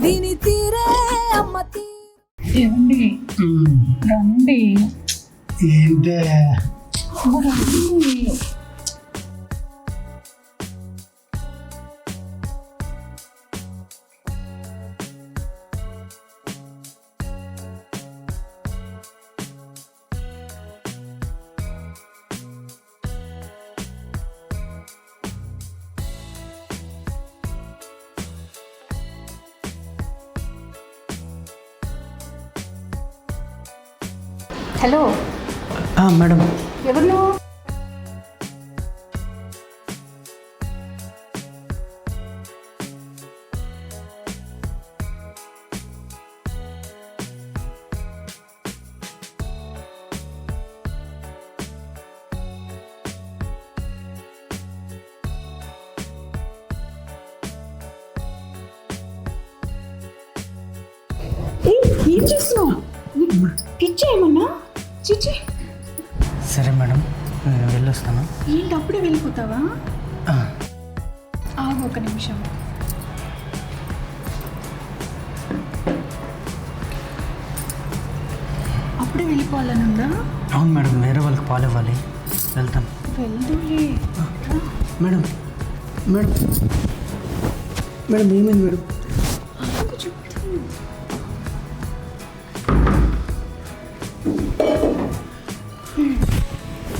దీని తీరే అమ్మ ఏమండి రండి ఏంటే రండి. హలో మేడం ఎవరు నువ్వు? ఏం చేస్తున్నావు? పిచ్చి ఏమన్నా? చిచ్చి, సరే మేడం నేను వెళ్ళొస్తాను. ఏంటి అప్పుడే వెళ్ళిపోతావా? ఆగు ఒక నిమిషం. అప్పుడే వెళ్ళిపోవాలనుందా? అవును మేడం, వేరే వాళ్ళకి పాలు ఇవ్వాలి, వెళ్తాను. వెళ్దూలే. మేడం మేడం మేడం ఏమైంది మేడం? ఆగు చెప్తాను.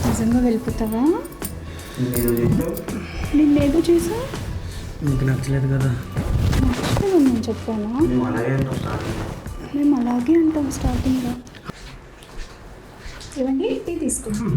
నిజంగా వెళ్ళిపోతావా? నిన్నేదో చేసా? మీకు నచ్చలేదు కదా? నచ్చలేదు నేను చెప్పాను. మేము అలాగే అంటాం స్టార్టింగ్లో. ఇవ్వండి, టీ తీసుకుంటాం.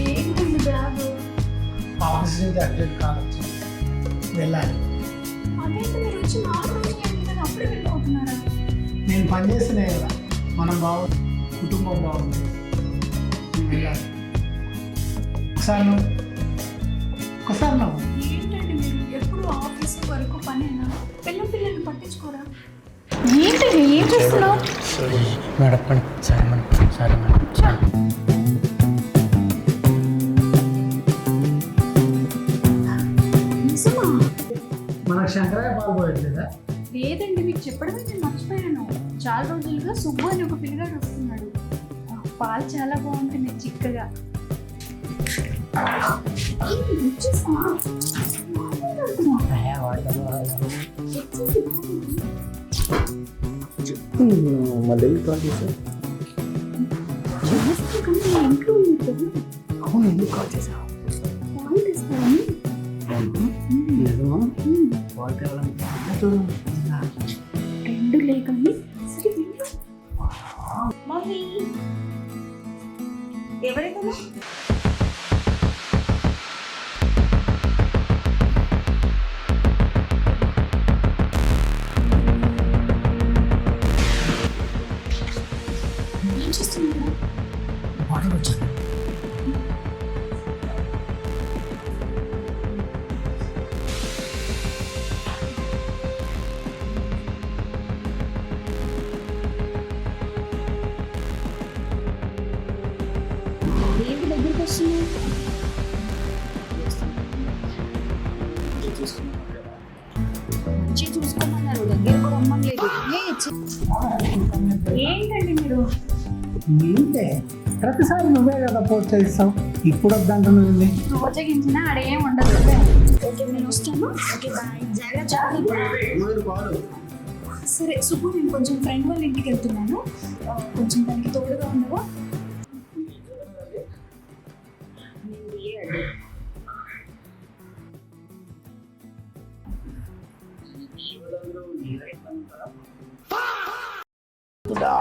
ఏంటండి బ్యాగ్? ఆఫీస్ నుంచి అర్జెంట్ కావచ్చు, వెళ్ళాలి. అదేంటి మీరు వచ్చి 4 రోజులు అయింది కదా, అప్పుడే వెళ్ళిపోతున్నారా? నేను పనిచేస్తేనే కదా మనం బాగుంది, కుటుంబం బాగుంది, నేను వెళ్ళాలి. ఒకసారి నువ్వు ఏంటండి మీరు ఎప్పుడు ఆఫీస్ వరకు పనేనా? పిల్లల్ని పట్టించుకోరా? ఏంటండి ఏం చేస్తున్నావు? మేడం మేడం సరే మేడం, సరే మేడం. నిజమా? మనకు శంకరాయ పాలు పోయట్లేదా? లేదండి, మీకు చెప్పడమే నేను మర్చిపోయాను. చాలా రోజులుగా సుబ్బు అని ఒక పిల్లగాడు వస్తున్నాడు. పాలు చాలా బాగుంటుంది, చిక్కగా. మళ్ళీ కాల్ చేశాను. ఇంట్లో అవును, ఎందుకు కాల్ చేశావు? పాలు తెస్తారని. నిజమా? పాలు తేవాలని చూడు. 2 లేకని సరే వెళ్ళు. మమ్మీ ఎవరైనా ఏం చేస్తున్నావు? వాటర్ వచ్చాను. ఏంటి దగ్గరికి వస్తున్నావు? మంచిగా చూసుకోమన్నారు, దగ్గర కూడా రమ్మలేదు. ఏంటండి మీరు? ఏంటే ప్రతిసారి నువ్వే కదా ప్రోత్సహిస్తావు, ఇప్పుడు వద్దంటున్నావు. ప్రోత్సహించినా ఆడేం ఉండదు. ఓకే నేను వస్తాను. ఓకే బాయ్, జాగ్రత్త. సరే సుబ్బు, నేను కొంచెం ఫ్రెండ్ వాళ్ళ ఇంటికి వెళ్తున్నాను, కొంచెం దానికి తోడుగా ఉండవా? దా